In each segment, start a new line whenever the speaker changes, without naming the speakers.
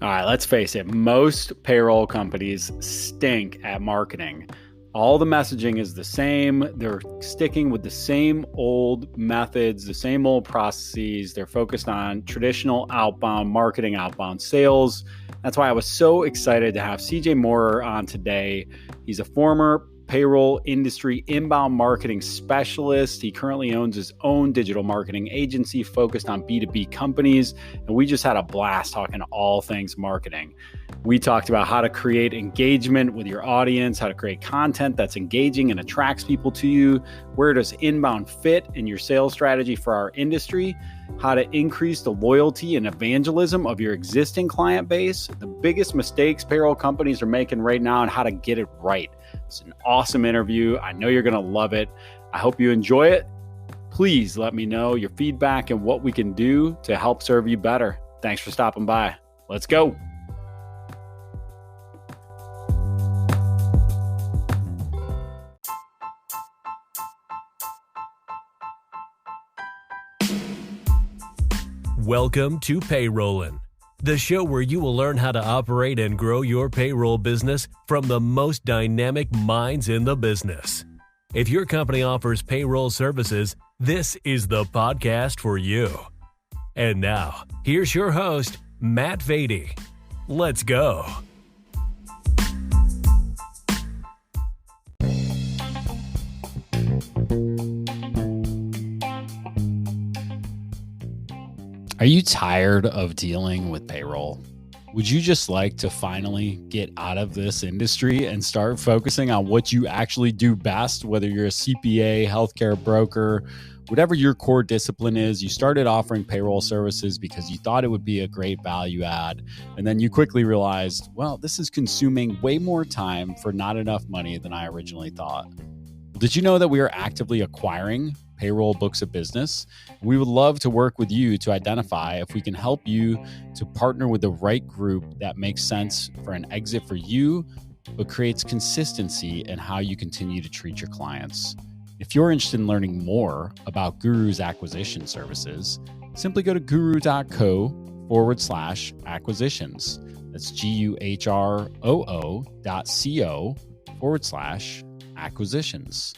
All right, let's face it. Most payroll companies stink at marketing. All the messaging is the same. They're sticking with the same old methods, the same old processes. They're focused on traditional outbound marketing, outbound sales. That's why I was so excited to have CJ Maurer on today. He's a former payroll industry inbound marketing specialist. He currently owns his own digital marketing agency focused on B2B companies. And we just had a blast talking all things marketing. We talked about how to create engagement with your audience, how to create content that's engaging and attracts people to you. Where does inbound fit in your sales strategy for our industry? How to increase the loyalty and evangelism of your existing client base, the biggest mistakes payroll companies are making right now, and how to get it right. It's an awesome interview. I know you're going to love it. I hope you enjoy it. Please let me know your feedback and what we can do to help serve you better. Thanks for stopping by. Let's go.
Welcome to Payrolling, the show where you will learn how to operate and grow your payroll business from the most dynamic minds in the business. If your company offers payroll services, this is the podcast for you. And now, here's your host, Matt Vady. Let's go.
Are you tired of dealing with payroll? Would you just like to finally get out of this industry and start focusing on what you actually do best, whether you're a CPA, healthcare broker, whatever your core discipline is? You started offering payroll services because you thought it would be a great value add. And then you quickly realized, well, this is consuming way more time for not enough money than I originally thought. Did you know that we are actively acquiring payroll books of business? We would love to work with you to identify if we can help you to partner with the right group that makes sense for an exit for you, but creates consistency in how you continue to treat your clients. If you're interested in learning more about Guru's acquisition services, simply go to guru.co/acquisitions. That's GUROO.co/acquisitions.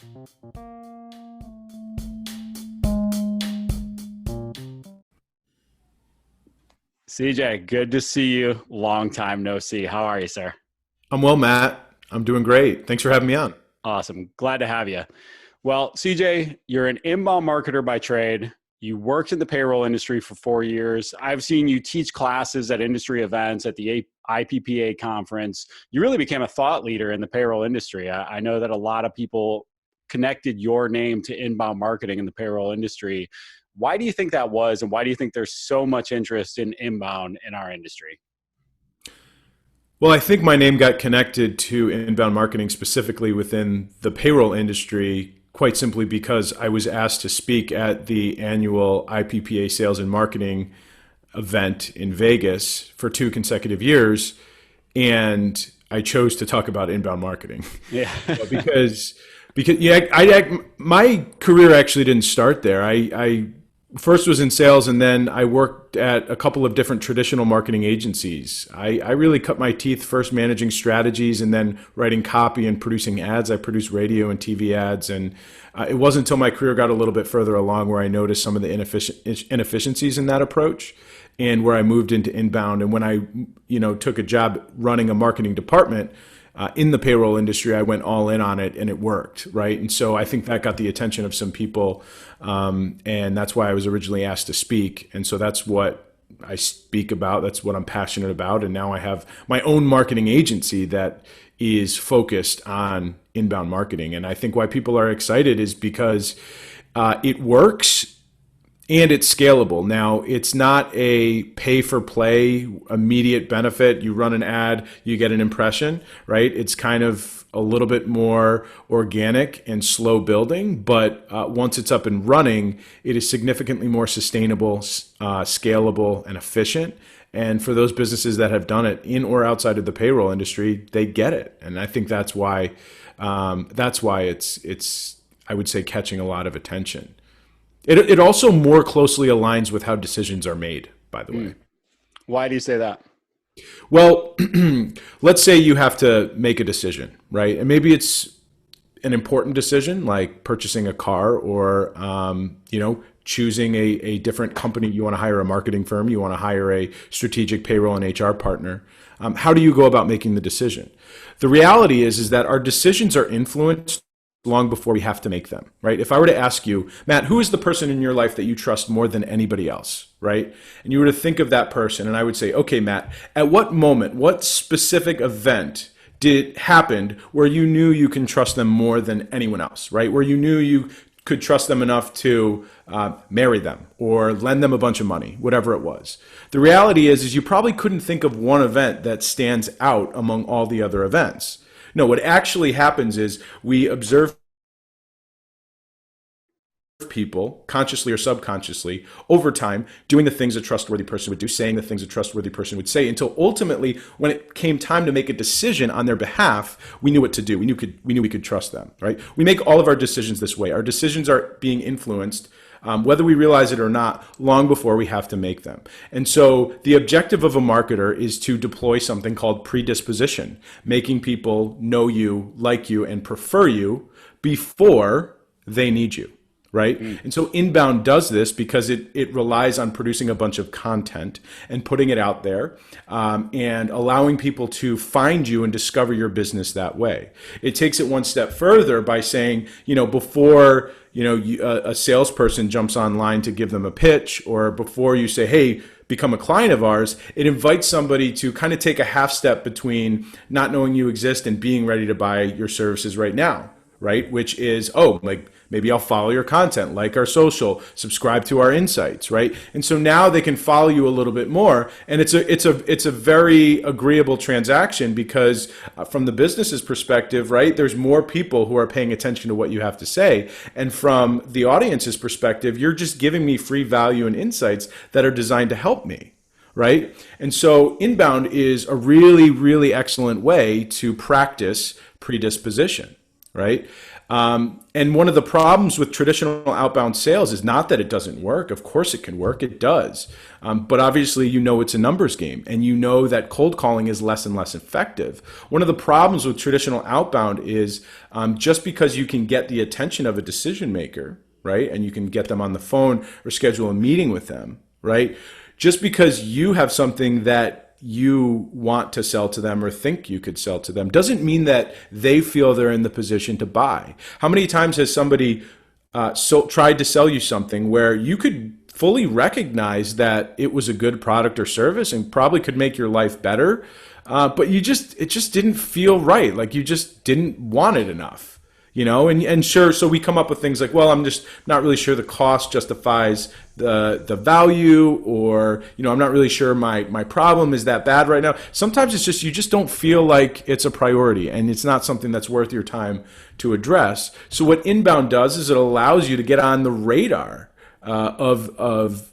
CJ, good to see you. Long time no see. How are you, sir?
I'm well, Matt. I'm doing great. Thanks for having me on.
Awesome. Glad to have you. Well, CJ, you're an inbound marketer by trade. You worked in the payroll industry for 4 years. I've seen you teach classes at industry events at the IPPA conference. You really became a thought leader in the payroll industry. I know that a lot of people connected your name to inbound marketing in the payroll industry. Why do you think that was, and why do you think there's so much interest in inbound in our industry?
Well, I think my name got connected to inbound marketing specifically within the payroll industry quite simply because I was asked to speak at the annual IPPA Sales and Marketing event in Vegas for 2 consecutive years, and I chose to talk about inbound marketing.
Yeah.
because my career actually didn't start there. I first was in sales, and then I worked at a couple of different traditional marketing agencies. I really cut my teeth first managing strategies and then writing copy and producing ads. I produced radio and TV ads, and it wasn't until my career got a little bit further along where I noticed some of the inefficiencies in that approach, and where I moved into inbound. And when I took a job running a marketing department in the payroll industry, I went all in on it, and it worked, right? And so I think that got the attention of some people, and that's why I was originally asked to speak. And so that's what I speak about. That's what I'm passionate about. And now I have my own marketing agency that is focused on inbound marketing. And I think why people are excited is because it works. And it's scalable. Now, it's not a pay-for-play immediate benefit. You run an ad, you get an impression, right? It's kind of a little bit more organic and slow building, but once it's up and running, it is significantly more sustainable, scalable, and efficient. And for those businesses that have done it in or outside of the payroll industry, they get it. And I think that's why it's I would say catching a lot of attention. It also more closely aligns with how decisions are made, by the way.
Why do you say that?
Well, let's say you have to make a decision, right? And maybe it's an important decision like purchasing a car or, choosing a different company. You want to hire a marketing firm. You want to hire a strategic payroll and HR partner. How do you go about making the decision? The reality is that our decisions are influenced long before we have to make them, right? If I were to ask you, Matt, who is the person in your life that you trust more than anybody else, right? And you were to think of that person, and I would say, okay, Matt, at what moment, what specific event did happened where you knew you can trust them more than anyone else, right? Where you knew you could trust them enough to marry them or lend them a bunch of money, whatever it was. The reality is you probably couldn't think of one event that stands out among all the other events. No, what actually happens is we observe people, consciously or subconsciously, over time, doing the things a trustworthy person would do, saying the things a trustworthy person would say, until ultimately, when it came time to make a decision on their behalf, we knew what to do. We knew we could trust them, right? We make all of our decisions this way. Our decisions are being influenced, whether we realize it or not, long before we have to make them. And so the objective of a marketer is to deploy something called predisposition, making people know you, like you, and prefer you before they need you. Right? And so inbound does this because it relies on producing a bunch of content and putting it out there and allowing people to find you and discover your business that way. It takes it one step further by saying, before a salesperson jumps online to give them a pitch, or before you say, hey, become a client of ours, it invites somebody to kind of take a half step between not knowing you exist and being ready to buy your services right now. Right? Which is, maybe I'll follow your content, like our social, subscribe to our insights, right? And so now they can follow you a little bit more. And it's a very agreeable transaction because from the business's perspective, right, there's more people who are paying attention to what you have to say. And from the audience's perspective, you're just giving me free value and insights that are designed to help me. Right? And so inbound is a really, really excellent way to practice predisposition. Right? And one of the problems with traditional outbound sales is not that it doesn't work. Of course it can work. It does. But obviously, it's a numbers game, and that cold calling is less and less effective. One of the problems with traditional outbound is just because you can get the attention of a decision maker, right? And you can get them on the phone or schedule a meeting with them, right? Just because you have something that you want to sell to them or think you could sell to them doesn't mean that they feel they're in the position to buy. How many times has somebody tried to sell you something where you could fully recognize that it was a good product or service and probably could make your life better, but it just didn't feel right, like you just didn't want it enough? And sure, so we come up with things like, well, I'm just not really sure the cost justifies the value, or, I'm not really sure my problem is that bad right now. Sometimes it's just, you just don't feel like it's a priority and it's not something that's worth your time to address. So what inbound does is it allows you to get on the radar of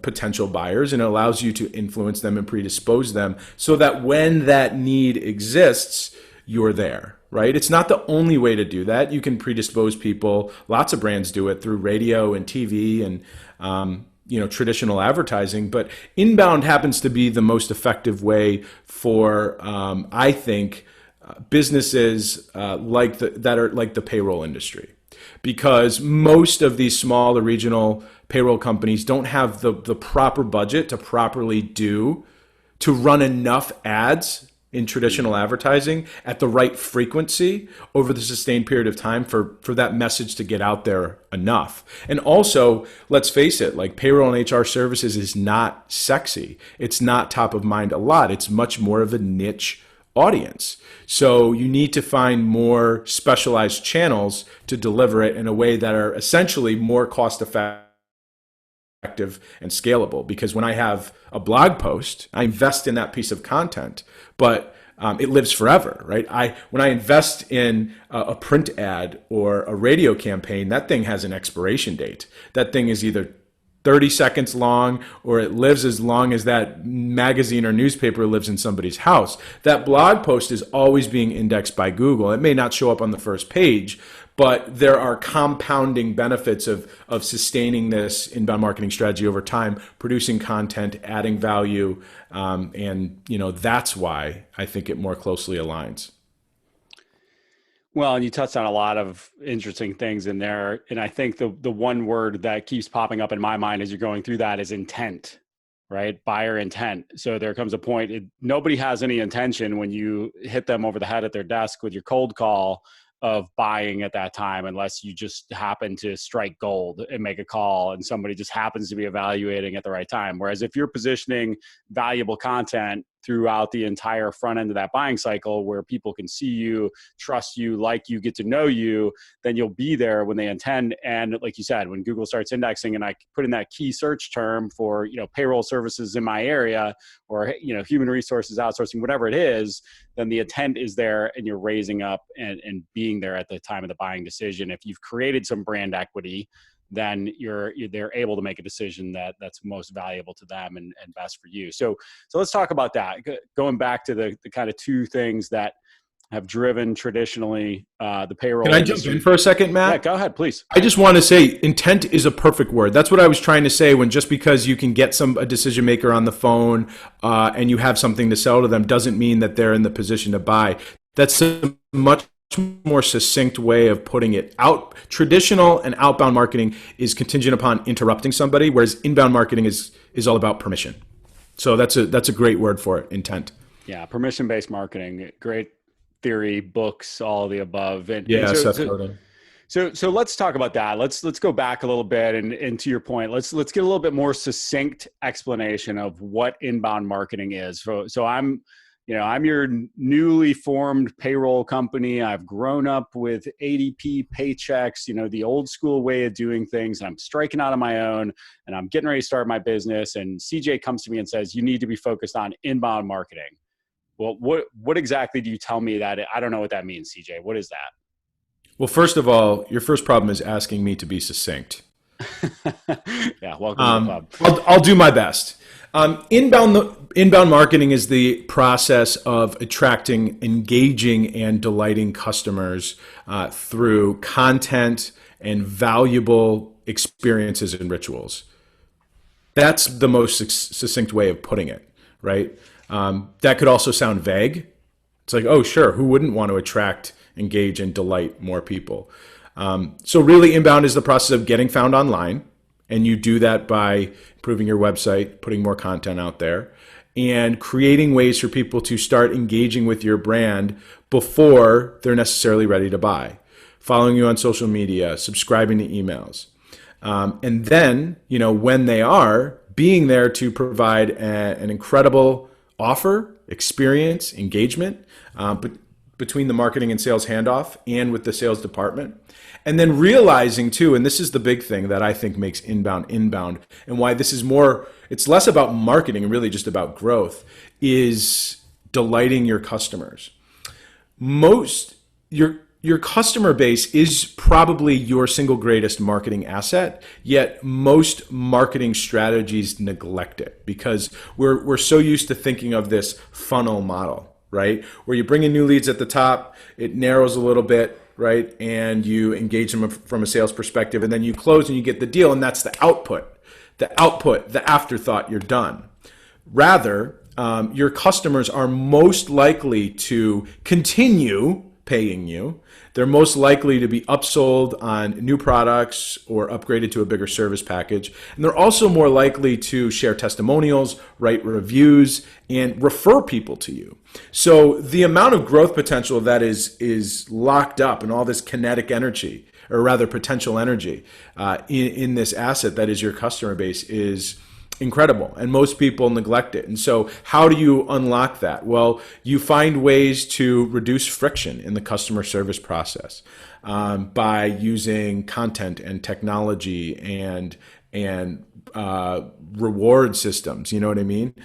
potential buyers, and it allows you to influence them and predispose them so that when that need exists, you're there. Right? It's not the only way to do that. You can predispose people. Lots of brands do it through radio and TV and traditional advertising. But inbound happens to be the most effective way for, I think, businesses that are like the payroll industry, because most of these small or regional payroll companies don't have the proper budget to properly to run enough ads in traditional advertising at the right frequency over the sustained period of time for that message to get out there enough. And also, let's face it, like payroll and HR services is not sexy. It's not top of mind a lot. It's much more of a niche audience. So you need to find more specialized channels to deliver it in a way that are essentially more cost effective and scalable. Because when I have a blog post, I invest in that piece of content, but it lives forever, right? When I invest in a print ad or a radio campaign, that thing has an expiration date. That thing is either 30 seconds long, or it lives as long as that magazine or newspaper lives in somebody's house. That blog post is always being indexed by Google. It may not show up on the first page, but there are compounding benefits of sustaining this inbound marketing strategy over time, producing content, adding value, and that's why I think it more closely aligns.
Well, and you touched on a lot of interesting things in there. And I think the one word that keeps popping up in my mind as you're going through that is intent, right? Buyer intent. So there comes a point, nobody has any intention when you hit them over the head at their desk with your cold call of buying at that time, unless you just happen to strike gold and make a call and somebody just happens to be evaluating at the right time. Whereas if you're positioning valuable content throughout the entire front end of that buying cycle where people can see you, trust you, like you, get to know you, then you'll be there when they intend. And like you said, when Google starts indexing and I put in that key search term for, payroll services in my area or, human resources outsourcing, whatever it is, then the intent is there and you're raising up and being there at the time of the buying decision. If you've created some brand equity, then they're able to make a decision that's most valuable to them and best for you. So let's talk about that. Going back to the kind of two things that have driven traditionally the payroll.
Can I jump in for a second, Matt?
Yeah, go ahead, please.
I just want to say intent is a perfect word. That's what I was trying to say when just because you can get a decision maker on the phone and you have something to sell to them doesn't mean that they're in the position to buy. That's a much more succinct way of putting it. Traditional and outbound marketing is contingent upon interrupting somebody, whereas inbound marketing is all about permission. So that's a great word for it, intent.
Yeah, permission-based marketing, great theory, books, all of the above. And
Seth Godin.
So let's talk about that. Let's go back a little bit and to your point, let's get a little bit more succinct explanation of what inbound marketing is. So I'm your newly formed payroll company. I've grown up with ADP paychecks, the old school way of doing things. And I'm striking out on my own and I'm getting ready to start my business. And CJ comes to me and says, you need to be focused on inbound marketing. Well, what exactly do you tell me that? I don't know what that means, CJ. What is that?
Well, first of all, your first problem is asking me to be succinct.
Yeah, welcome to the
club. I'll do my best. Inbound marketing is the process of attracting, engaging, and delighting customers through content and valuable experiences and rituals. That's the most succinct way of putting it, right? That could also sound vague. It's like, oh, sure, who wouldn't want to attract, engage, and delight more people? So really, inbound is the process of getting found online. And you do that by improving your website, putting more content out there, and creating ways for people to start engaging with your brand before they're necessarily ready to buy. Following you on social media, subscribing to emails. And then, when they are, being there to provide an incredible offer, experience, engagement between the marketing and sales handoff and with the sales department. And then realizing too, and this is the big thing that I think makes inbound and why this is it's less about marketing and really just about growth, is delighting your customers. Your customer base is probably your single greatest marketing asset, yet most marketing strategies neglect it because we're so used to thinking of this funnel model, right? Where you bring in new leads at the top, it narrows a little bit, right? And you engage them from a sales perspective, and then you close and you get the deal, and that's the output, the afterthought, you're done. Rather, your customers are most likely to continue paying you. They're most likely to be upsold on new products or upgraded to a bigger service package. And they're also more likely to share testimonials, write reviews, and refer people to you. So the amount of growth potential that is locked up in all this kinetic energy, or rather potential energy, in this asset that is your customer base is incredible, and most people neglect it. And so how do you unlock that? Well, you find ways to reduce friction in the customer service process by using content and technology and reward systems. You know what I mean?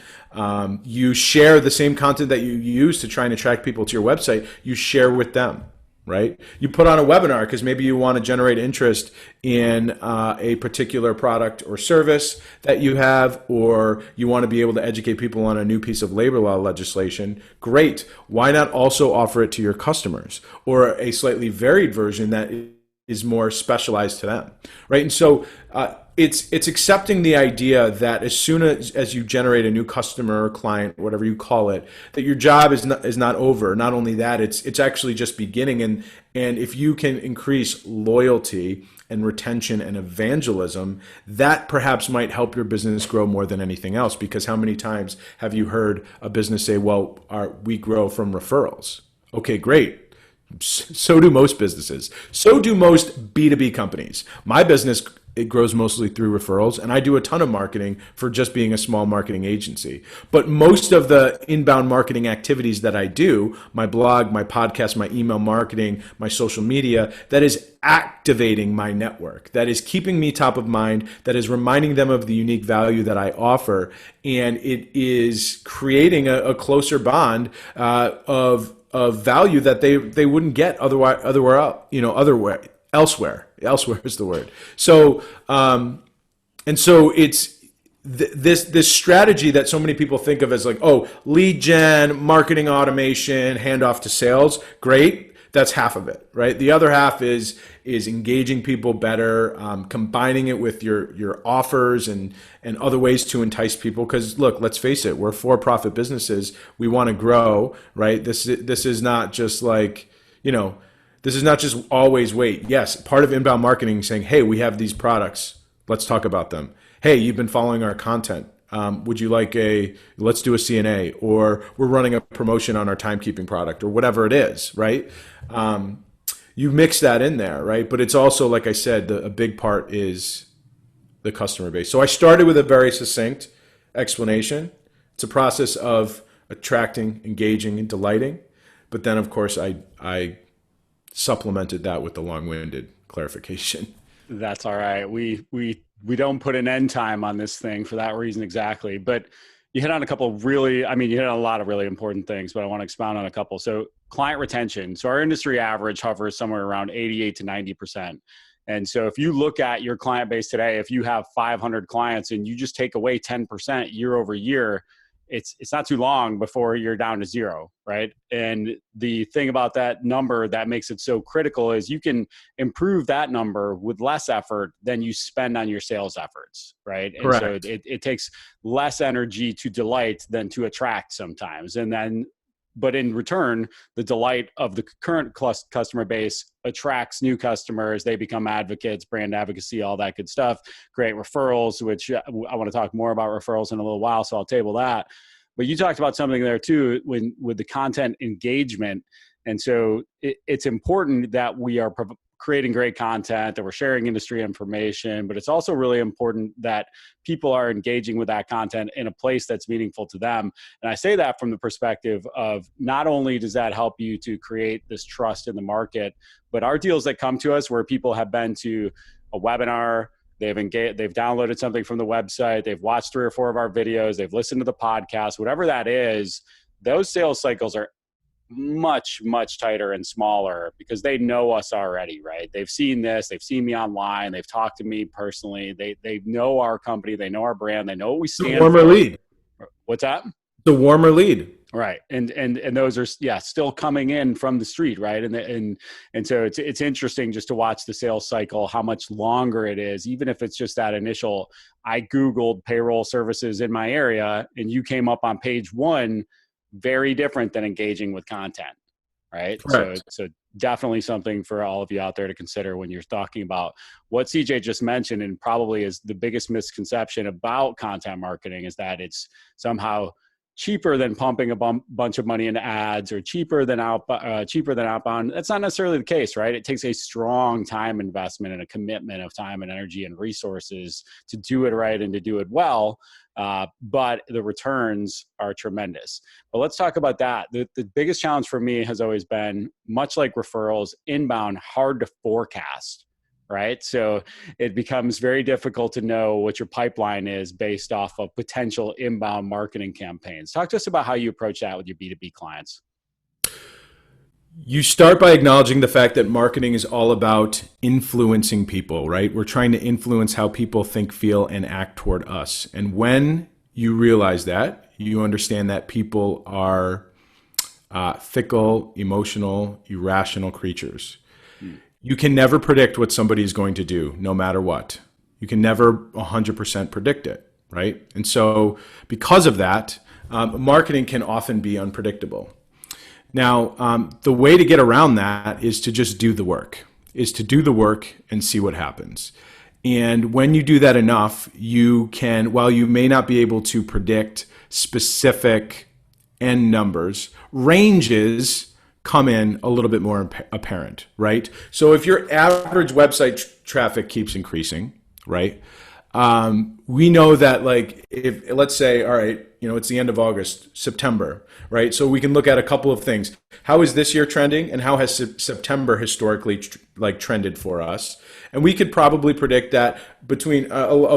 You share the same content that you use to try and attract people to your website, you share with them. Right? You put on a webinar because maybe you want to generate interest in a particular product or service that you have, or you want to be able to educate people on a new piece of labor law legislation. Great. Why not also offer it to your customers, or a slightly varied version that is more specialized to them, right? And so it's accepting the idea that as soon as you generate a new customer or client, whatever you call it, that your job is not over. Not only that, it's actually just beginning. And if you can increase loyalty and retention and evangelism, that perhaps might help your business grow more than anything else. Because how many times have you heard a business say, well, we grow from referrals? Okay, great. So do most businesses. So do most B2B companies. My business, it grows mostly through referrals, and I do a ton of marketing for just being a small marketing agency. But most of the inbound marketing activities that I do, my blog, my podcast, my email marketing, my social media, that is activating my network, that is keeping me top of mind, that is reminding them of the unique value that I offer, and it is creating a closer bond of value that they wouldn't get elsewhere is the word. So and so it's this strategy that so many people think of as like, oh, lead gen, marketing automation, handoff to sales. Great. That's half of it, right? The other half is engaging people better, combining it with your offers and other ways to entice people. Because look, let's face it, we're for-profit businesses. We want to grow, right? This is not just like, this is not just always wait. Yes, part of inbound marketing is saying, hey, we have these products. Let's talk about them. Hey, you've been following our content. Would you like let's do a CNA, or we're running a promotion on our timekeeping product, or whatever it is, right? You mix that in there, right? But it's also, like I said, a big part is the customer base. So I started with a very succinct explanation. It's a process of attracting, engaging, and delighting. But then, of course, I supplemented that with the long-winded clarification.
That's all right. We don't put an end time on this thing for that reason exactly. But you hit on a couple of you hit on a lot of really important things, but I want to expound on a couple. So client retention. So our industry average hovers somewhere around 88 to 90%. And so if you look at your client base today, if you have 500 clients and you just take away 10% year over year, it's not too long before you're down to zero, right? And the thing about that number that makes it so critical is you can improve that number with less effort than you spend on your sales efforts, right?
Correct.
And so it takes less energy to delight than to attract sometimes. But in return, the delight of the current customer base attracts new customers. They become advocates, brand advocacy, all that good stuff. Great referrals, which I want to talk more about referrals in a little while, so I'll table that. But you talked about something there too with the content engagement. And so it's important that we are creating great content, that we're sharing industry information, but it's also really important that people are engaging with that content in a place that's meaningful to them. And I say that from the perspective of not only does that help you to create this trust in the market, but our deals that come to us where people have been to a webinar, they've downloaded something from the website, they've watched 3 or 4 of our videos, they've listened to the podcast, whatever that is, those sales cycles are much, much tighter and smaller because they know us already, right? They've seen this, they've seen me online, they've talked to me personally, they know our company, they know our brand, they know what we stand for.
Warmer lead.
What's that?
The warmer lead.
Right. And those are, still coming in from the street, right? And so it's interesting just to watch the sales cycle, how much longer it is, even if it's just that initial, I Googled payroll services in my area and you came up on page 1, very different than engaging with content, right? So definitely something for all of you out there to consider when you're talking about what CJ just mentioned, and probably is the biggest misconception about content marketing is that it's somehow cheaper than pumping a bunch of money into ads or cheaper than outbound. That's not necessarily the case, right? It takes a strong time investment and a commitment of time and energy and resources to do it right and to do it well. But the returns are tremendous. But let's talk about that. The biggest challenge for me has always been, much like referrals, inbound, hard to forecast, right? So it becomes very difficult to know what your pipeline is based off of potential inbound marketing campaigns. Talk to us about how you approach that with your B2B clients.
You start by acknowledging the fact that marketing is all about influencing people, right? We're trying to influence how people think, feel, and act toward us. And when you realize that, you understand that people are fickle, emotional, irrational creatures. You can never predict what somebody is going to do, no matter what. You can never 100% predict it, right? And so because of that, marketing can often be unpredictable. Now, the way to get around that is to just do the work, and see what happens. And when you do that enough, you can, while you may not be able to predict specific end numbers, ranges come in a little bit more apparent, right? So if your average website traffic keeps increasing, right? We know that, like, if let's say, all right, it's the end of August, September, right? So we can look at a couple of things. How is this year trending, and how has September historically trended for us? And we could probably predict that between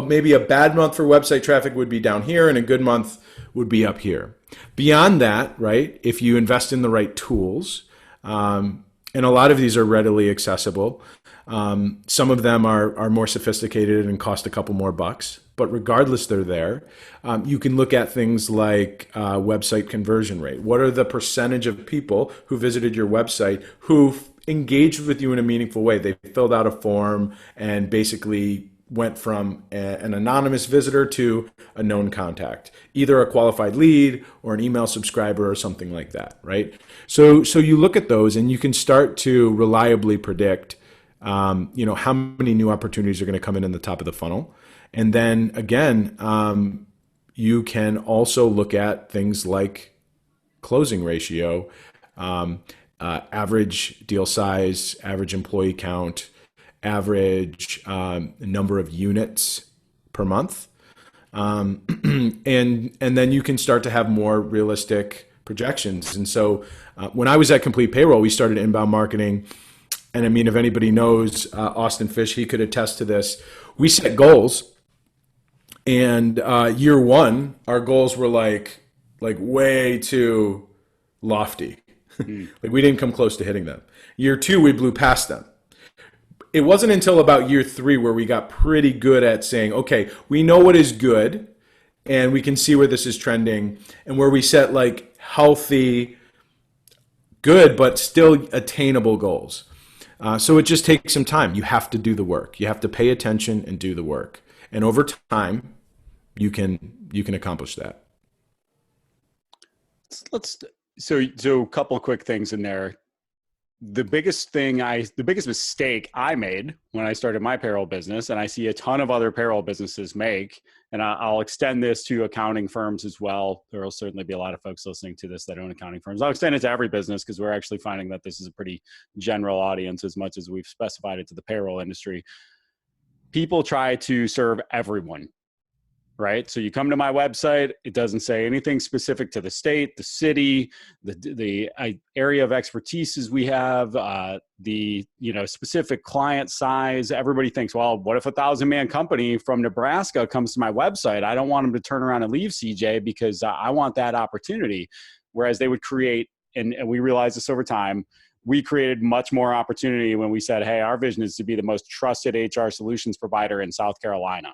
maybe a bad month for website traffic would be down here, and a good month would be up here. Beyond that, right, if you invest in the right tools, and a lot of these are readily accessible. Some of them are more sophisticated and cost a couple more bucks, but regardless, they're there. You can look at things like website conversion rate. What are the percentage of people who visited your website who engaged with you in a meaningful way? They filled out a form and basically went from an anonymous visitor to a known contact, either a qualified lead or an email subscriber or something like that, right? So you look at those and you can start to reliably predict how many new opportunities are going to come in the top of the funnel. And then again, you can also look at things like closing ratio, average deal size, average employee count, average number of units per month. And then you can start to have more realistic projections. And so when I was at Complete Payroll, we started inbound marketing. And I mean, if anybody knows Austin Fish, he could attest to this. We set goals, and year one, our goals were like way too lofty. Like we didn't come close to hitting them. Year two, we blew past them. It wasn't until about year three where we got pretty good at saying, okay, we know what is good, and we can see where this is trending, and where we set like healthy, good, but still attainable goals. So it just takes some time. You have to do the work. You have to pay attention and do the work. And over time, you can accomplish that.
So a couple of quick things in there. The biggest mistake I made when I started my payroll business, and I see a ton of other payroll businesses make, and I'll extend this to accounting firms as well. There will certainly be a lot of folks listening to this that own accounting firms. I'll extend it to every business because we're actually finding that this is a pretty general audience as much as we've specified it to the payroll industry. People try to serve everyone. Right. So you come to my website, it doesn't say anything specific to the state, the city, the area of expertise we have, the specific client size. Everybody thinks, well, what if a 1,000-man company from Nebraska comes to my website? I don't want them to turn around and leave, CJ, because I want that opportunity. Whereas they would create, and we realized this over time, we created much more opportunity when we said, hey, our vision is to be the most trusted HR solutions provider in South Carolina.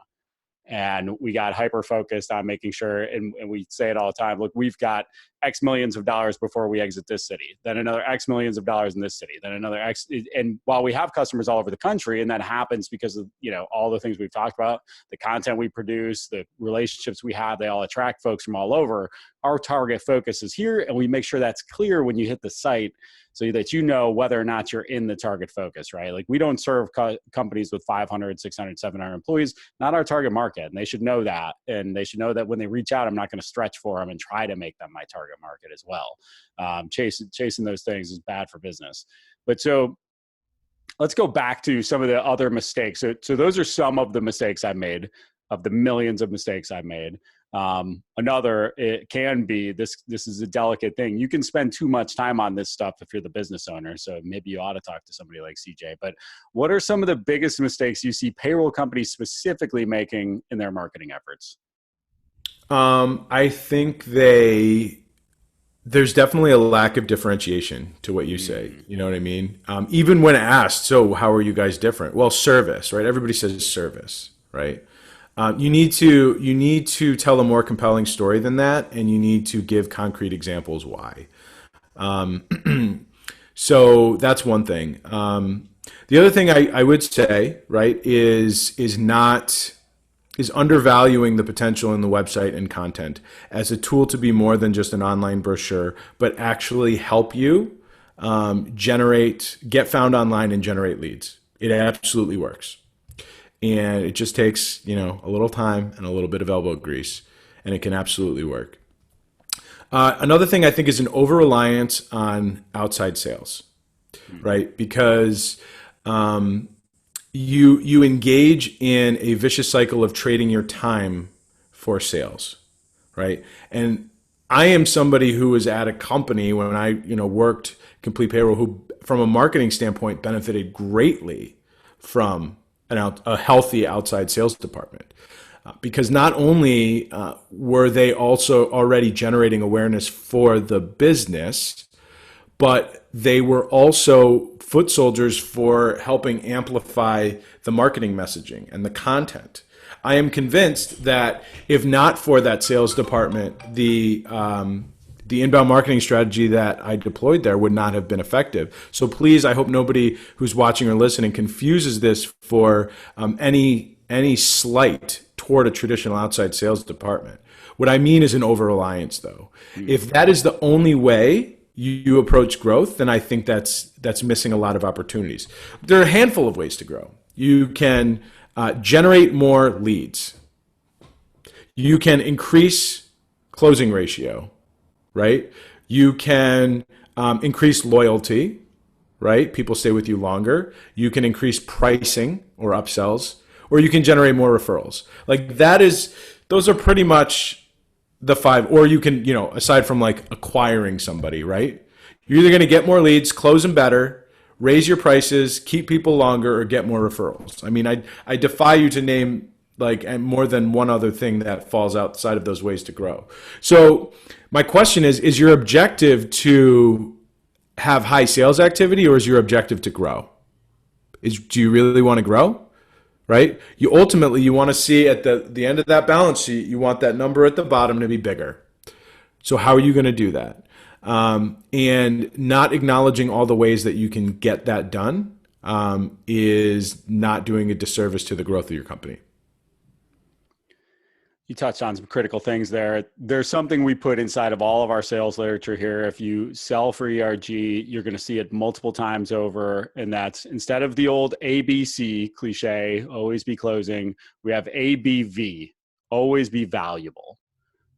And we got hyper-focused on making sure, and we say it all the time, look, we've got X millions of dollars before we exit this city, then another X millions of dollars in this city, then another X. And while we have customers all over the country, and that happens because of, all the things we've talked about, the content we produce, the relationships we have, they all attract folks from all over. Our target focus is here, and we make sure that's clear when you hit the site so that you know whether or not you're in the target focus, right? Like we don't serve companies with 500, 600, 700 employees, not our target market. And they should know that. And they should know that when they reach out, I'm not going to stretch for them and try to make them my target market as well. Chasing those things is bad for business. But so let's go back to some of the other mistakes. So those are some of the mistakes I've made, of the millions of mistakes I've made. Another, it can be, this is a delicate thing. You can spend too much time on this stuff if you're the business owner. So maybe you ought to talk to somebody like CJ. But what are some of the biggest mistakes you see payroll companies specifically making in their marketing efforts?
I think there's definitely a lack of differentiation to what you say. You know what I mean? Even when asked, so how are you guys different? Well, service, right? Everybody says service, right? You need to tell a more compelling story than that, and you need to give concrete examples why. So that's one thing. The other thing I would say, right, is undervaluing the potential in the website and content as a tool to be more than just an online brochure, but actually help you get found online and generate leads. It absolutely works. And it just takes, a little time and a little bit of elbow grease, and it can absolutely work. Another thing I think is an over-reliance on outside sales, right? Because you engage in a vicious cycle of trading your time for sales, right? And I am somebody who was at a company when I worked Complete Payroll who, from a marketing standpoint, benefited greatly from a healthy outside sales department. Because not only were they also already generating awareness for the business, but they were also foot soldiers for helping amplify the marketing messaging and the content. I am convinced that if not for that sales department, the inbound marketing strategy that I deployed there would not have been effective. So please, I hope nobody who's watching or listening confuses this for any slight toward a traditional outside sales department. What I mean is an over-reliance, though. If that is the only way you approach growth, then I think that's missing a lot of opportunities. There are a handful of ways to grow. You can generate more leads. You can increase closing ratio, right? You can increase loyalty, right? People stay with you longer. You can increase pricing or upsells, or you can generate more referrals. Those are pretty much the five, or you can, aside from like acquiring somebody, right? You're either going to get more leads, close them better, raise your prices, keep people longer, or get more referrals. I mean, I defy you to name more than one other thing that falls outside of those ways to grow. So my question is your objective to have high sales activity, or is your objective to grow? Do you really want to grow? Right? You want to see at the end of that balance sheet, you want that number at the bottom to be bigger. So how are you going to do that? And not acknowledging all the ways that you can get that done is not doing a disservice to the growth of your company.
You touched on some critical things there. There's something we put inside of all of our sales literature here. If you sell for ERG, you're going to see it multiple times over. And that's, instead of the old ABC cliche, always be closing, we have ABV, always be valuable.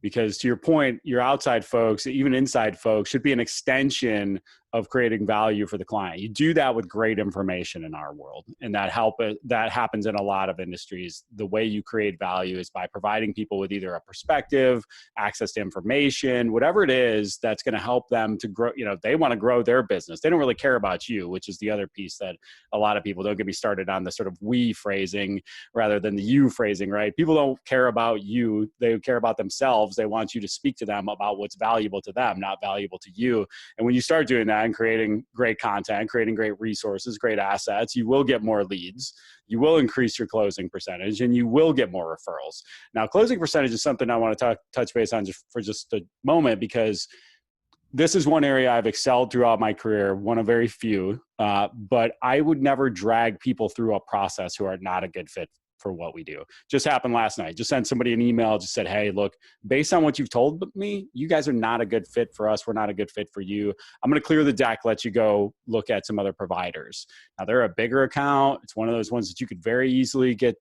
Because to your point, your outside folks, even inside folks, should be an extension of creating value for the client. You do that with great information in our world, and that happens in a lot of industries. The way you create value is by providing people with either a perspective, access to information, whatever it is that's going to help them to grow. They want to grow their business. They don't really care about you, which is the other piece that a lot of people, don't get me started on the sort of we phrasing rather than the you phrasing, right? People don't care about you. They care about themselves. They want you to speak to them about what's valuable to them, not valuable to you. And when you start doing that and creating great content, creating great resources, great assets, you will get more leads, you will increase your closing percentage, and you will get more referrals. Now, closing percentage is something I want to touch base on for just a moment, because this is one area I've excelled throughout my career, one of very few, but I would never drag people through a process who are not a good fit for what we do. Just happened last night. Just sent somebody an email, just said, hey, look, based on what you've told me, you guys are not a good fit for us. We're not a good fit for you. I'm going to clear the deck, let you go look at some other providers. Now, they're a bigger account. It's one of those ones that you could very easily get,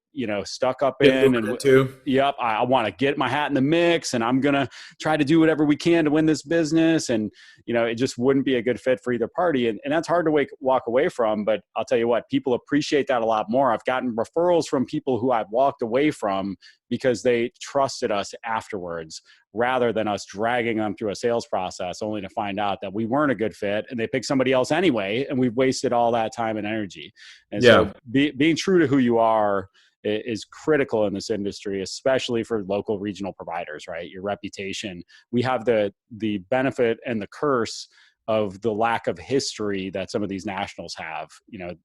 stuck up in. And yep, I want to get my hat in the mix, and I'm going to try to do whatever we can to win this business. And, it just wouldn't be a good fit for either party. And that's hard to walk away from. But I'll tell you what, people appreciate that a lot more. I've gotten referrals from people who I've walked away from because they trusted us afterwards, rather than us dragging them through a sales process only to find out that we weren't a good fit and they picked somebody else anyway, and we've wasted all that time and energy. And so being true to who you are is critical in this industry, especially for local regional providers, right? Your reputation. We have the benefit and the curse of the lack of history that some of these nationals have.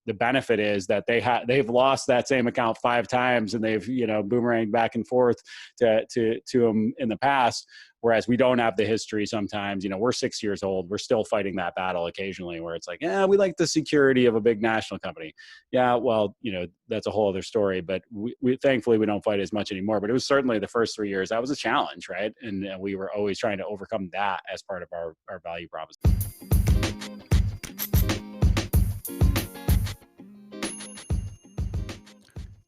The benefit is that they've lost that same account 5 times, and they've, boomeranged back and forth to them in the past. Whereas we don't have the history sometimes. We're 6 years old. We're still fighting that battle occasionally where it's like, yeah, we like the security of a big national company. Yeah, well, that's a whole other story. But we thankfully, we don't fight as much anymore. But it was certainly the first 3 years, that was a challenge, right? And we were always trying to overcome that as part of our value proposition.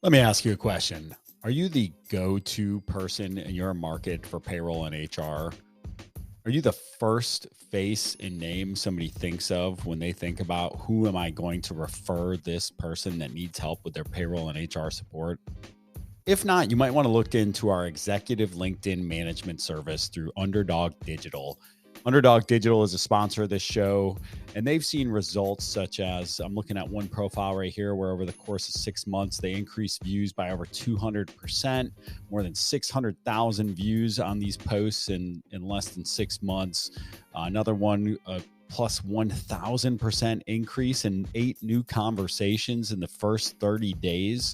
Let me ask you a question. Are you the go-to person in your market for payroll and HR? Are you the first face and name somebody thinks of when they think about who am I going to refer this person that needs help with their payroll and HR support? If not, you might want to look into our executive LinkedIn management service through Underdog Digital. Underdog Digital is a sponsor of this show, and they've seen results such as, I'm looking at one profile right here where over the course of 6 months, they increased views by over 200%, more than 600,000 views on these posts in less than 6 months. Another one, plus 1,000% increase in 8 new conversations in the first 30 days.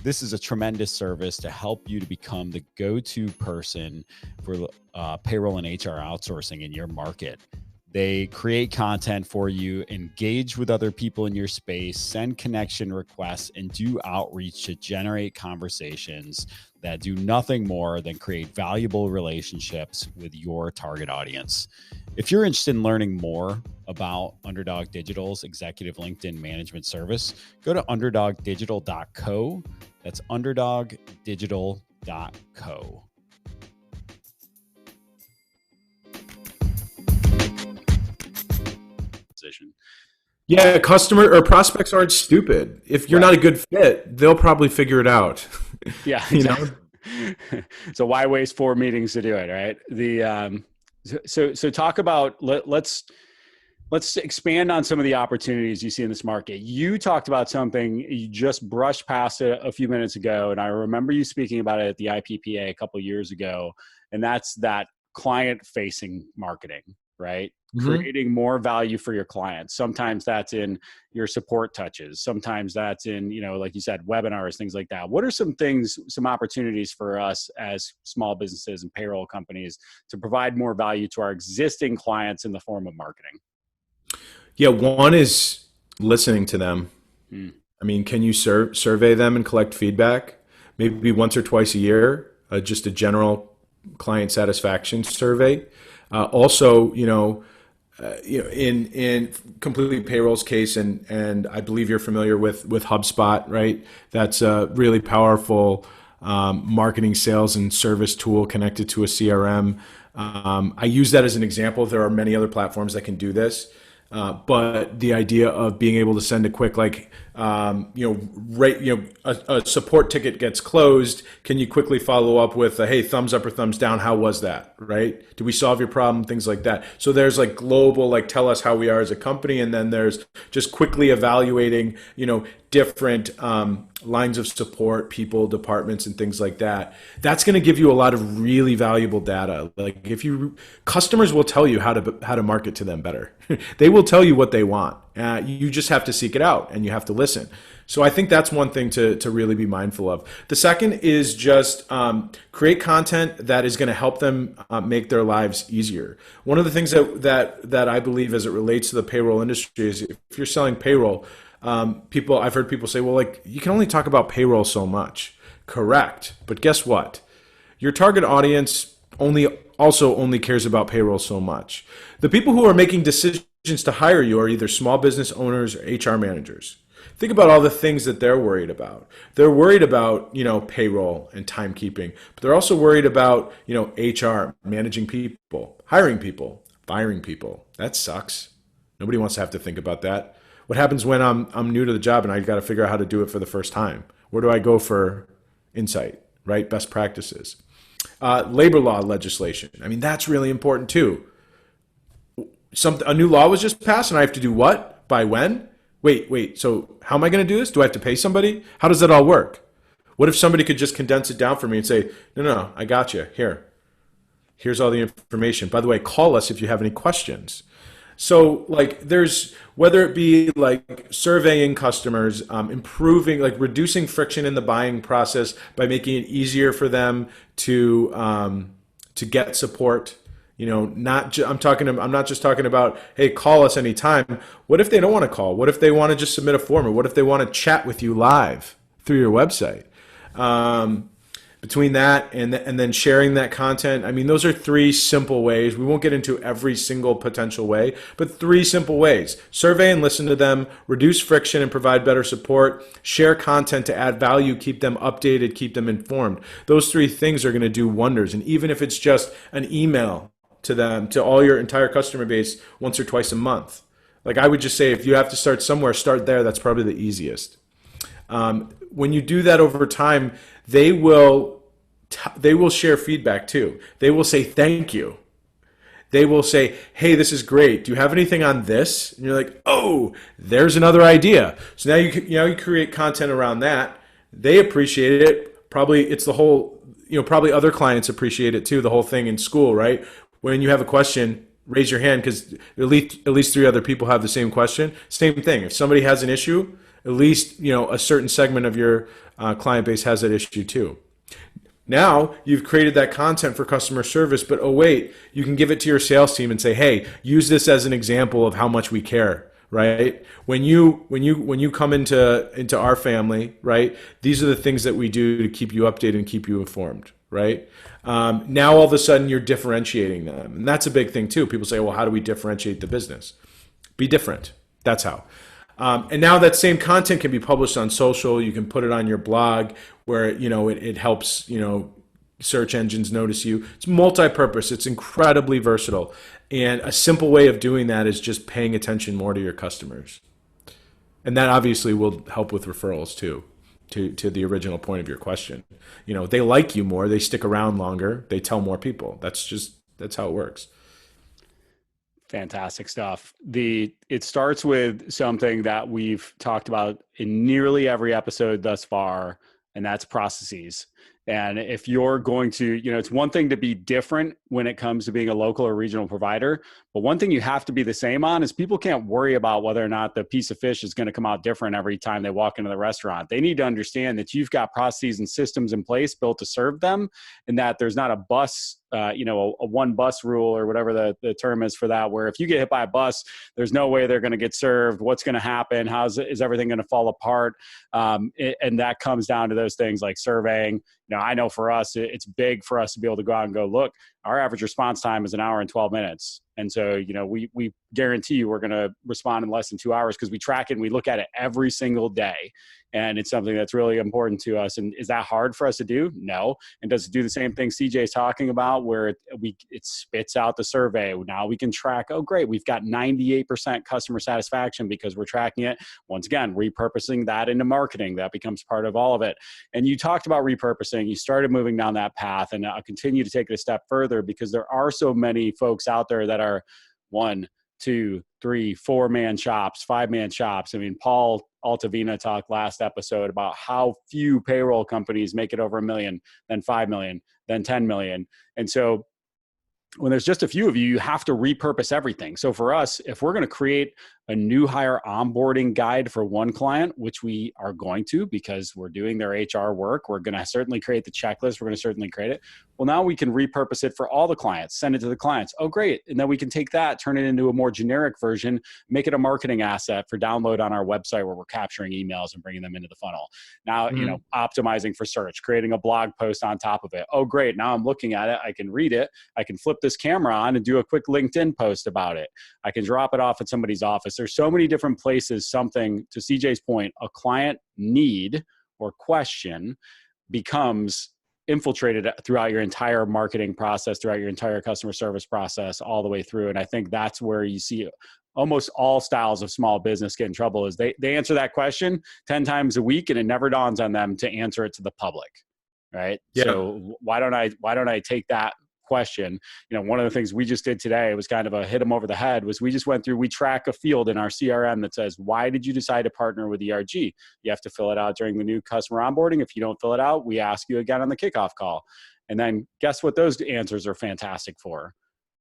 This is a tremendous service to help you to become the go-to person for payroll and HR outsourcing in your market. They create content for you, engage with other people in your space, send connection requests, and do outreach to generate conversations that do nothing more than create valuable relationships with your target audience. If you're interested in learning more about Underdog Digital's executive LinkedIn management service, go to underdogdigital.co. That's underdogdigital.co.
Yeah, customer or prospects aren't stupid. If you're not a good fit, they'll probably figure it out.
Yeah, exactly. So why waste 4 meetings to do it, right? So talk about let's expand on some of the opportunities you see in this market. You talked about something, you just brushed past it a few minutes ago, and I remember you speaking about it at the IPPA a couple of years ago, and that's that client-facing marketing, right? Mm-hmm. Creating more value for your clients. Sometimes that's in your support touches. Sometimes that's in, like you said, webinars, things like that. What are some opportunities for us as small businesses and payroll companies to provide more value to our existing clients in the form of marketing?
Yeah, one is listening to them. I mean, can you survey them and collect feedback? Maybe once or twice a year, just a general client satisfaction survey. Also, in Completely Payroll's case, and I believe you're familiar with HubSpot, right? That's a really powerful marketing, sales, and service tool connected to a CRM. I use that as an example. There are many other platforms that can do this. But the idea of being able to send a quick, a support ticket gets closed. Can you quickly follow up with a, hey, thumbs up or thumbs down? How was that? Right? Did we solve your problem? Things like that. So there's global, tell us how we are as a company. And then there's just quickly evaluating, different lines of support, people, departments, and things like that. That's going to give you a lot of really valuable data. Customers will tell you how to market to them better. They will tell you what they want. You just have to seek it out and you have to listen. So I think that's one thing to really be mindful of. The second is just create content that is going to help them make their lives easier. One of the things that I believe as it relates to the payroll industry is if you're selling payroll, I've heard people say, well, you can only talk about payroll so much. Correct. But guess what? Your target audience only cares about payroll so much. The people who are making decisions to hire you are either small business owners or HR managers. Think about all the things that they're worried about. They're worried about, payroll and timekeeping, but they're also worried about, HR, managing people, hiring people, firing people. That sucks. Nobody wants to have to think about that. What happens when I'm new to the job and I've got to figure out how to do it for the first time? Where do I go for insight, right? Best practices. Labor law legislation. I mean, that's really important too. A new law was just passed and I have to do what? By when? Wait. So how am I going to do this? Do I have to pay somebody? How does that all work? What if somebody could just condense it down for me and say, no, I got you. Here's all the information. By the way, call us if you have any questions. So there's, whether it be surveying customers, improving, reducing friction in the buying process by making it easier for them to to get support. I'm not just talking about, hey, call us anytime. What if they don't want to call? What if they want to just submit a form? Or what if they want to chat with you live through your website? Between that and then sharing that content, I mean, those are three simple ways. We won't get into every single potential way, but three simple ways. Survey and listen to them, reduce friction and provide better support, share content to add value, keep them updated, keep them informed. Those three things are going to do wonders. And even if it's just an email to them, to all your entire customer base once or twice a month, like I would just say, if you have to start somewhere, start there. That's probably the easiest. When you do that over time, they will share feedback too. They will say thank you. They will say, hey, this is great. Do you have anything on this? And you're like, oh, there's another idea. So now you create content around that. They appreciate it. Probably it's the whole, probably other clients appreciate it too, the whole thing in school, right? When you have a question, raise your hand because at least three other people have the same question. Same thing. If somebody has an issue, at least a certain segment of your client base has that issue too. Now you've created that content for customer service, but oh wait, you can give it to your sales team and say, hey, use this as an example of how much we care, right? When you come into our family, right? These are the things that we do to keep you updated and keep you informed, right? Now all of a sudden you're differentiating them, and that's a big thing too. People say, well, how do we differentiate the business? Be different. That's how. And now that same content can be published on social. You can put it on your blog where, it helps, search engines notice you. It's multi-purpose. It's incredibly versatile. And a simple way of doing that is just paying attention more to your customers. And that obviously will help with referrals too, to the original point of your question. They like you more, they stick around longer, they tell more people. That's how it works.
Fantastic stuff. It starts with something that we've talked about in nearly every episode thus far, and that's processes. And if you're going to, it's one thing to be different when it comes to being a local or regional provider, but one thing you have to be the same on is people can't worry about whether or not the piece of fish is going to come out different every time they walk into the restaurant. They need to understand that you've got processes and systems in place built to serve them, and that there's not a bus, a one bus rule or whatever the term is for that, where if you get hit by a bus, there's no way they're going to get served. What's going to happen? Is everything going to fall apart? And that comes down to those things like surveying. I know for us, it's big for us to be able to go out and go, look, our average response time is 1 hour and 12 minutes. And so, we guarantee you we're going to respond in less than 2 hours because we track it and we look at it every single day. And it's something that's really important to us. And is that hard for us to do? No. And does it do the same thing CJ is talking about where it spits out the survey? Now we can track, oh, great, we've got 98% customer satisfaction because we're tracking it. Once again, repurposing that into marketing, that becomes part of all of it. And you talked about repurposing. You started moving down that path, and I'll continue to take it a step further because there are so many folks out there that are 1, 2, 3, 4-man shops, 5-man shops. I mean, Paul Altavina talked last episode about how few payroll companies make it over $1 million, then 5 million, then 10 million. And so when there's just a few of you, you have to repurpose everything. So for us, if we're going to create a new hire onboarding guide for one client, which we are going to because we're doing their HR work, we're going to certainly create the checklist. We're going to certainly create it. Well, now we can repurpose it for all the clients, send it to the clients. Oh, great. And then we can take that, turn it into a more generic version, make it a marketing asset for download on our website where we're capturing emails and bringing them into the funnel. Now, optimizing for search, creating a blog post on top of it. Oh, great. Now I'm looking at it. I can read it. I can flip this camera on and do a quick LinkedIn post about it. I can drop it off at somebody's office. There's so many different places, something, to CJ's point, a client need or question becomes infiltrated throughout your entire marketing process, throughout your entire customer service process, all the way through. And I think that's where you see almost all styles of small business get in trouble is they answer that question 10 times a week and it never dawns on them to answer it to the public. Right. Yeah. So why don't I take that question? One of the things we just did today was kind of a hit them over the head was we just went through, we track a field in our CRM that says, why did you decide to partner with ERG? You have to fill it out during the new customer onboarding. If you don't fill it out, we ask you again on the kickoff call. And then guess what those answers are fantastic for?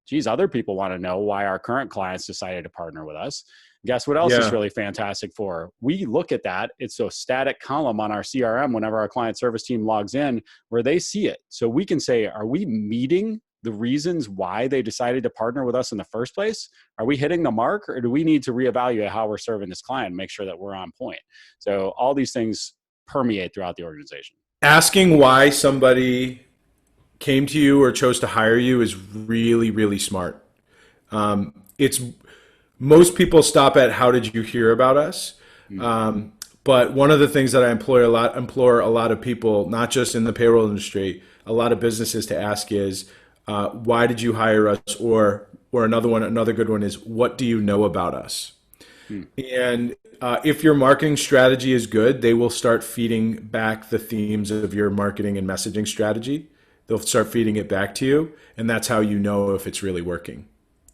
Geez, other people want to know why our current clients decided to partner with us. Guess what else is really fantastic for? We look at that. It's a static column on our CRM whenever our client service team logs in where they see it. So we can say, are we meeting the reasons why they decided to partner with us in the first place? Are we hitting the mark, or do we need to reevaluate how we're serving this client and make sure that we're on point? So all these things permeate throughout the organization.
Asking why somebody came to you or chose to hire you is really, really smart. It's most people stop at how did you hear about us? But one of the things that I implore a lot of people, not just in the payroll industry, a lot of businesses to ask is, why did you hire us? Or another good one is, what do you know about us? And if your marketing strategy is good, they will start feeding back the themes of your marketing and messaging strategy. They'll start feeding it back to you, and that's how you know if it's really working.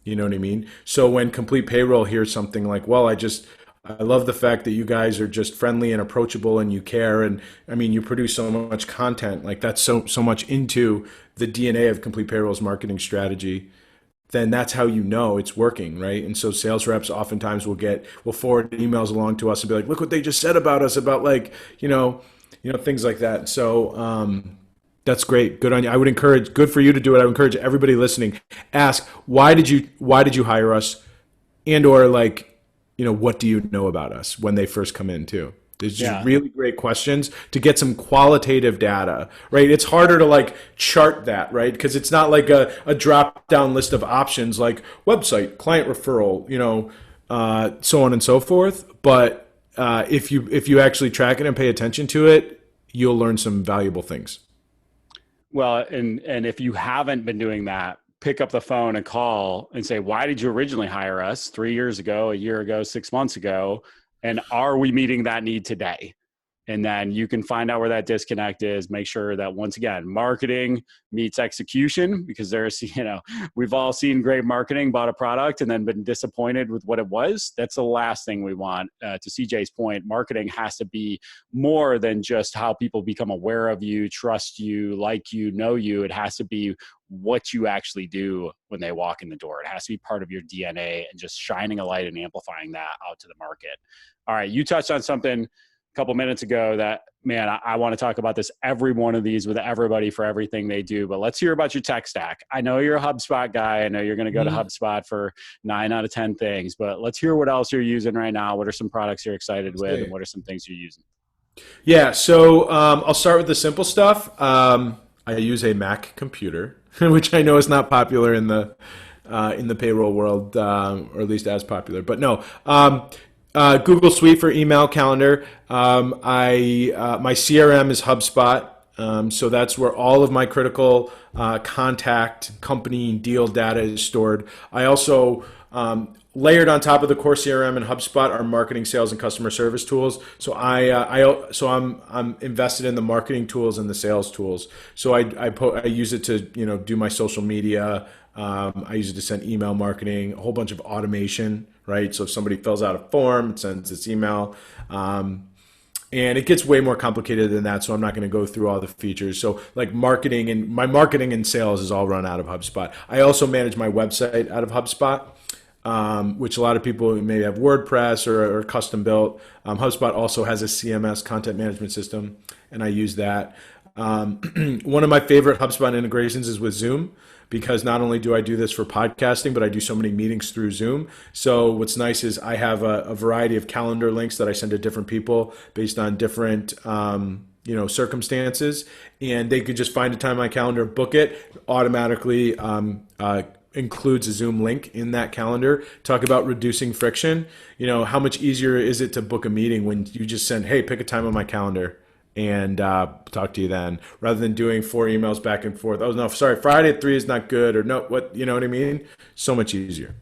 You know what I mean? So when Complete Payroll hears something like, well, I love the fact that you guys are just friendly and approachable and you care. And I mean, you produce so much content, like that's so much into the DNA of Complete Payroll's marketing strategy, then that's how you know it's working, right? And so sales reps oftentimes will forward emails along to us and be like, look what they just said about us, about like, things like that. So that's great. Good on you. Good for you to do it. I would encourage everybody listening, ask, why did you hire us? And or like, what do you know about us when they first come in too? There's just really great questions to get some qualitative data, right? It's harder to like chart that, right? Because it's not like a drop down list of options like website, client referral, so on and so forth. But if you actually track it and pay attention to it, you'll learn some valuable things.
Well, and if you haven't been doing that, pick up the phone and call and say, why did you originally hire us 3 years ago, a year ago, 6 months ago? And are we meeting that need today? And then you can find out where that disconnect is. Make sure that, once again, marketing meets execution, because we've all seen great marketing, bought a product, and then been disappointed with what it was. That's the last thing we want. To CJ's point, marketing has to be more than just how people become aware of you, trust you, like you, know you. It has to be what you actually do when they walk in the door. It has to be part of your DNA, and just shining a light and amplifying that out to the market. All right, you touched on something couple minutes ago that, man, I want to talk about this, every one of these with everybody for everything they do, but let's hear about your tech stack. I know you're a HubSpot guy. I know you're going to go to HubSpot for 9 out of 10 things, but let's hear what else you're using right now. What are some products you're excited with, and what are some things you're using?
Yeah. So I'll start with the simple stuff. I use a Mac computer, which I know is not popular in the payroll world, or at least as popular, but no, Google Suite for email, calendar. My CRM is HubSpot. So that's where all of my critical contact, company, deal data is stored. I also layered on top of the core CRM and HubSpot are marketing, sales, and customer service tools. So I'm invested in the marketing tools and the sales tools. So I use it to do my social media. I use it to send email marketing, a whole bunch of automation, right? So if somebody fills out a form, it sends its email. And it gets way more complicated than that, so I'm not going to go through all the features. So like marketing and sales is all run out of HubSpot. I also manage my website out of HubSpot, which a lot of people may have WordPress or custom built. HubSpot also has a CMS, content management system, and I use that. One of my favorite HubSpot integrations is with Zoom, because not only do I do this for podcasting, but I do so many meetings through Zoom. So what's nice is I have a variety of calendar links that I send to different people based on different circumstances, and they could just find a time on my calendar, book it, automatically includes a Zoom link in that calendar. Talk about reducing friction. How much easier is it to book a meeting when you just send, hey, pick a time on my calendar and talk to you then, rather than doing 4 emails back and forth. Oh, no, sorry, Friday at 3 is not good, or no, what, you know what I mean? So much easier.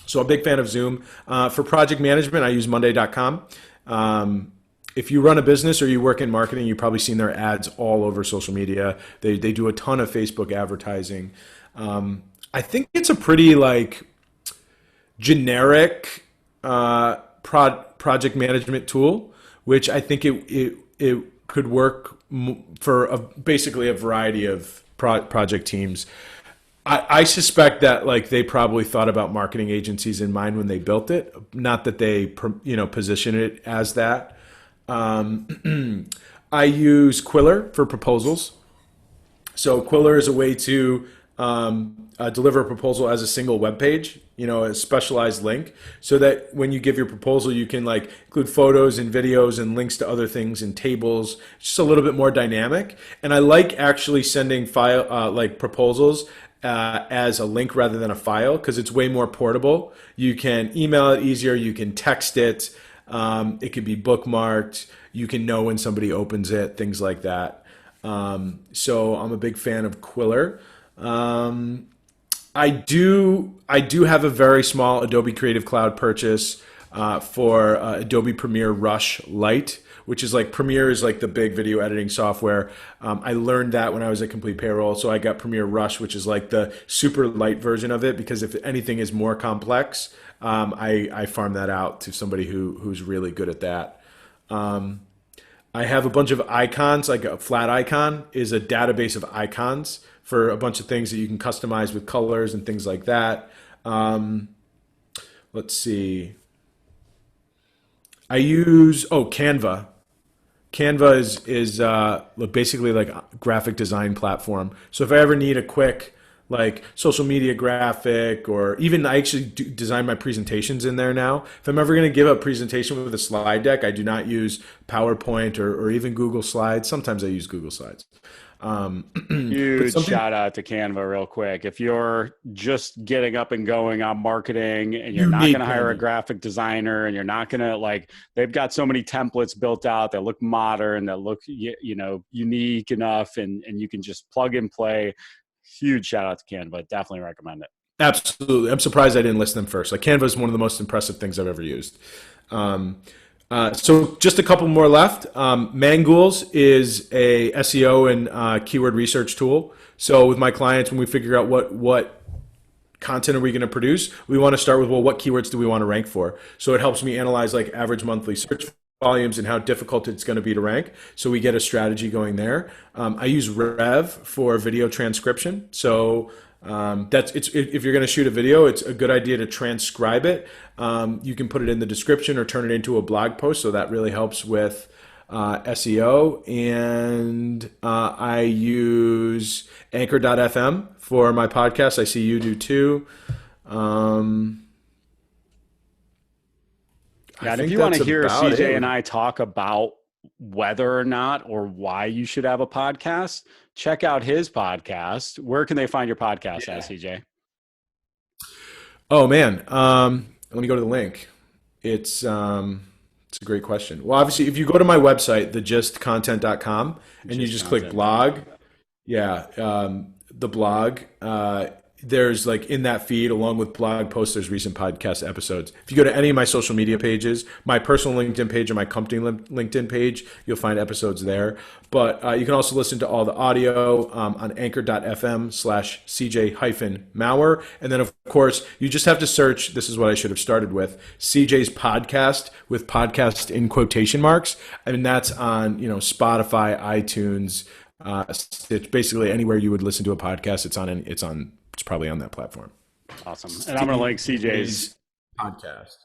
So I'm a big fan of Zoom. For project management, I use Monday.com. If you run a business or you work in marketing, you've probably seen their ads all over social media. They do a ton of Facebook advertising. I think it's a pretty generic project management tool, which I think it could work for basically a variety of project teams. I suspect that they probably thought about marketing agencies in mind when they built it, not that they position it as that. I use Quiller for proposals. So Quiller is a way to deliver a proposal as a single web page, a specialized link, so that when you give your proposal, you can like include photos and videos and links to other things and tables, just a little bit more dynamic. And I like actually sending like proposals as a link rather than a file, because it's way more portable. You can email it easier. You can text it. It could be bookmarked. You can know when somebody opens it, things like that. So I'm a big fan of Quiller. I do have a very small Adobe Creative Cloud purchase for Adobe Premiere Rush Lite, which is like Premiere is like the big video editing software. I learned that when I was at Complete Payroll, so I got Premiere Rush, which is like the super light version of it, because if anything is more complex, I farm that out to somebody who's really good at that. I have a bunch of icons, like a flat icon is a database of icons for a bunch of things that you can customize with colors and things like that. Let's see. I use Canva. Canva is basically like a graphic design platform. So if I ever need a quick like social media graphic, or even I actually design my presentations in there now. If I'm ever going to give a presentation with a slide deck, I do not use PowerPoint or even Google Slides. Sometimes I use Google Slides.
Huge shout out to Canva real quick. If you're just getting up and going on marketing and you're not going to hire a graphic designer, and you're not going to they've got so many templates built out that look modern, that look, unique enough, and you can just plug and play. Huge shout out to Canva. Definitely recommend it.
Absolutely. I'm surprised I didn't list them first. Like Canva is one of the most impressive things I've ever used. So just a couple more left. Mangools is a SEO and keyword research tool. So with my clients, when we figure out what content are we going to produce, we want to start with, what keywords do we want to rank for? So it helps me analyze like average monthly search volumes and how difficult it's going to be to rank. So we get a strategy going there. I use Rev for video transcription. So if you're going to shoot a video, it's a good idea to transcribe it. You can put it in the description or turn it into a blog post. So that really helps with SEO. And I use Anchor.fm for my podcast. I see you do too.
And if you want to hear CJ and I talk about whether or not or why you should have a podcast, check out his podcast. Where can they find your podcast at, CJ?
Oh man, let me go to the link. It's a great question. Well, obviously, if you go to my website, thegistcontent.com, and you just click blog, the blog. There's like in that feed, along with blog posts, there's recent podcast episodes. If you go to any of my social media pages, my personal LinkedIn page or my company LinkedIn page, you'll find episodes there. But you can also listen to all the audio on anchor.fm/CJ-Maurer. And then, of course, you just have to search, this is what I should have started with, CJ's podcast with podcast in quotation marks. And that's on Spotify, iTunes, it's basically anywhere you would listen to a podcast. It's probably on that platform.
Awesome. And I'm going to link CJ's
podcast.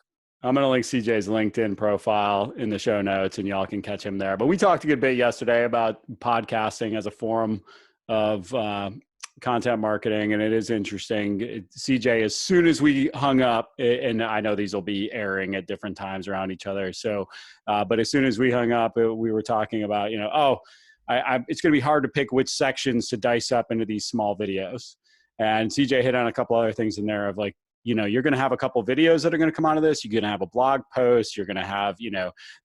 I'm going to link CJ's LinkedIn profile in the show notes, and y'all can catch him there. But we talked a good bit yesterday about podcasting as a form of content marketing, and it is interesting. CJ, as soon as we hung up, and I know these will be airing at different times around each other. So, but as soon as we hung up, we were talking about, it's going to be hard to pick which sections to dice up into these small videos. And CJ hit on a couple other things in there of you're going to have a couple videos that are going to come out of this. You're going to have a blog post. You're going to have,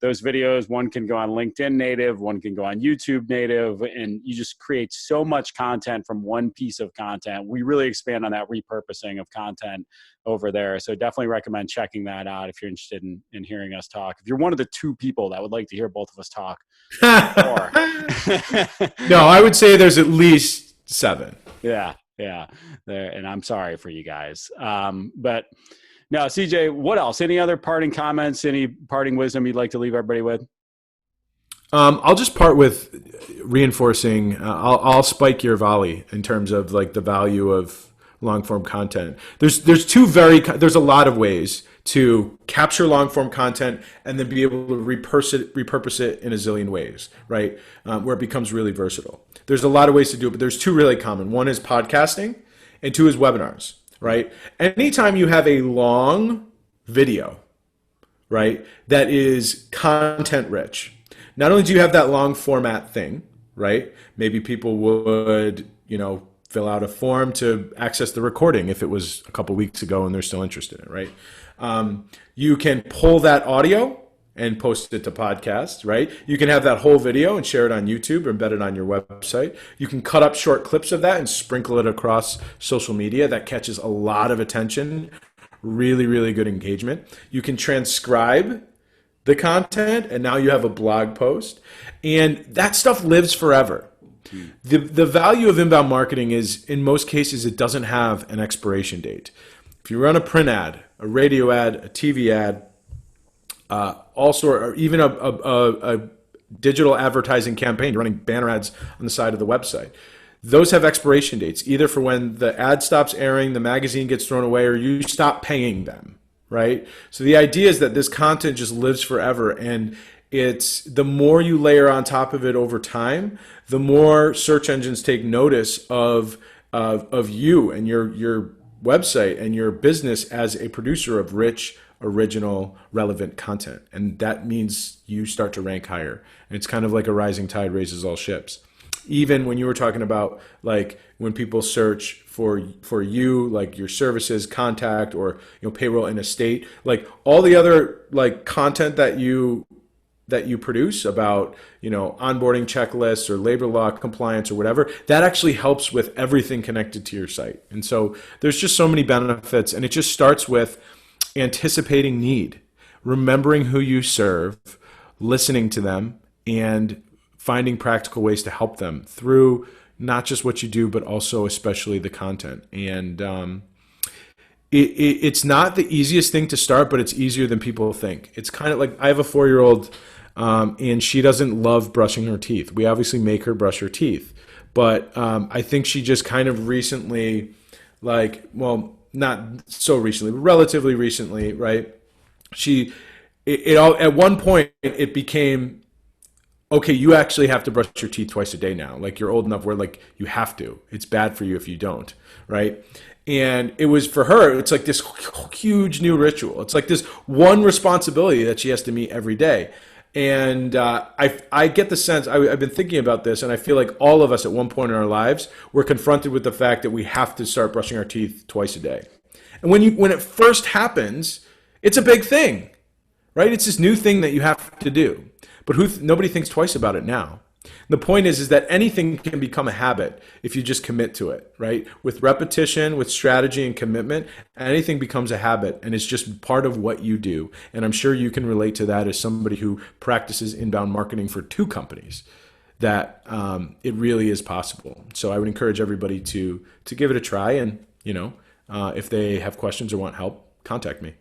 those videos. One can go on LinkedIn native. One can go on YouTube native. And you just create so much content from one piece of content. We really expand on that repurposing of content over there. So definitely recommend checking that out if you're interested in hearing us talk. If you're one of the two people that would like to hear both of us talk more.
No, I would say there's at least 7.
Yeah. There, and I'm sorry for you guys. But now, CJ, what else? Any other parting comments? Any parting wisdom you'd like to leave everybody with?
I'll just part with reinforcing. I'll spike your volley in terms of like the value of long form content. There's a lot of ways to capture long form content and then be able to repurpose it in a zillion ways, right? Where it becomes really versatile. There's a lot of ways to do it, but there's 2 really common. One is podcasting, and two is webinars, right? Anytime you have a long video, right, that is content rich, not only do you have that long format thing, right? Maybe people would, fill out a form to access the recording if it was a couple weeks ago and they're still interested in it, right? You can pull that audio and post it to podcasts, right? You can have that whole video and share it on YouTube or embed it on your website. You can cut up short clips of that and sprinkle it across social media. That catches a lot of attention, really, really good engagement. You can transcribe the content and now you have a blog post, and that stuff lives forever. The value of inbound marketing is, in most cases, it doesn't have an expiration date. If you run a print ad, a radio ad, a TV ad, or even a digital advertising campaign, you're running banner ads on the side of the website, those have expiration dates, either for when the ad stops airing, the magazine gets thrown away, or you stop paying them, right? So the idea is that this content just lives forever, and it's the more you layer on top of it over time, the more search engines take notice of you and your website and your business as a producer of rich, original, relevant content. And that means you start to rank higher. And it's kind of like a rising tide raises all ships. Even when you were talking about like when people search for you, like your services, contact, or payroll and estate, like all the other like content that you produce about onboarding checklists or labor law compliance or whatever, that actually helps with everything connected to your site. And so there's just so many benefits, and it just starts with anticipating need, remembering who you serve, listening to them, and finding practical ways to help them through not just what you do, but also especially the content. And it's not the easiest thing to start, but it's easier than people think. It's kind of like I have a 4-year-old, and she doesn't love brushing her teeth. We obviously make her brush her teeth, but I think she just kind of recently, not so recently, but relatively recently, right? At one point it became, okay, you actually have to brush your teeth twice a day now. Like you're old enough where like you have to. It's bad for you if you don't, right? And it was for her, it's like this huge new ritual. It's like this one responsibility that she has to meet every day. And I get the sense, I've been thinking about this, and I feel like all of us at one point in our lives were confronted with the fact that we have to start brushing our teeth twice a day. And when it first happens, it's a big thing, right? It's this new thing that you have to do. But nobody thinks twice about it now. The point is that anything can become a habit if you just commit to it, right? With repetition, with strategy and commitment, anything becomes a habit, and it's just part of what you do. And I'm sure you can relate to that as somebody who practices inbound marketing for 2 companies, that it really is possible. So I would encourage everybody to give it a try, and if they have questions or want help, contact me.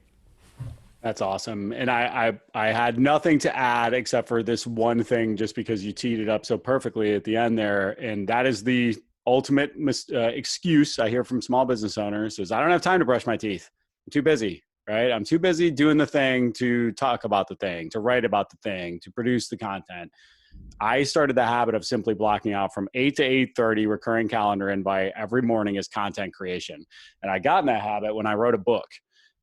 That's awesome. And I had nothing to add except for this one thing, just because you teed it up so perfectly at the end there. And that is the ultimate excuse I hear from small business owners is I don't have time to brush my teeth. I'm too busy, right? I'm too busy doing the thing to talk about the thing, to write about the thing, to produce the content. I started the habit of simply blocking out from 8 to 8:30 recurring calendar invite every morning as content creation. And I got in that habit when I wrote a book.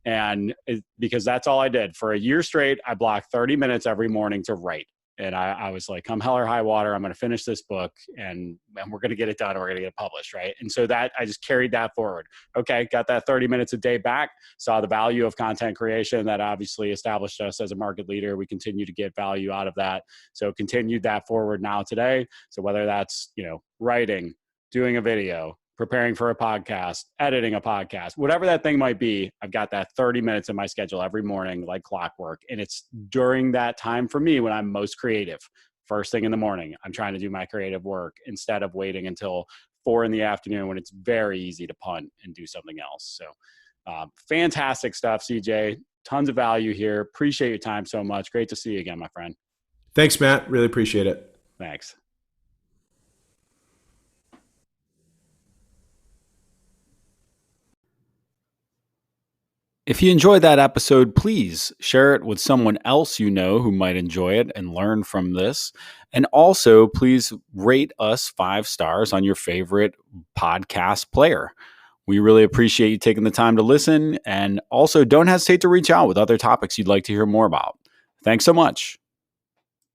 And because that's all I did for a year straight, I blocked 30 minutes every morning to write. And I was like, come hell or high water, I'm going to finish this book and we're going to get it done. And we're going to get it published. Right. And so that I just carried that forward. Okay. Got that 30 minutes a day back, saw the value of content creation that obviously established us as a market leader. We continue to get value out of that. So continued that forward now today. So whether that's, writing, doing a video, preparing for a podcast, editing a podcast, whatever that thing might be, I've got that 30 minutes in my schedule every morning, like clockwork. And it's during that time for me when I'm most creative. First thing in the morning, I'm trying to do my creative work instead of waiting until 4 p.m. when it's very easy to punt and do something else. So fantastic stuff, CJ. Tons of value here. Appreciate your time so much. Great to see you again, my friend.
Thanks, Matt. Really appreciate it.
Thanks. If you enjoyed that episode, please share it with someone else you know who might enjoy it and learn from this. And also, please rate us 5 stars on your favorite podcast player. We really appreciate you taking the time to listen, and also don't hesitate to reach out with other topics you'd like to hear more about. Thanks so much.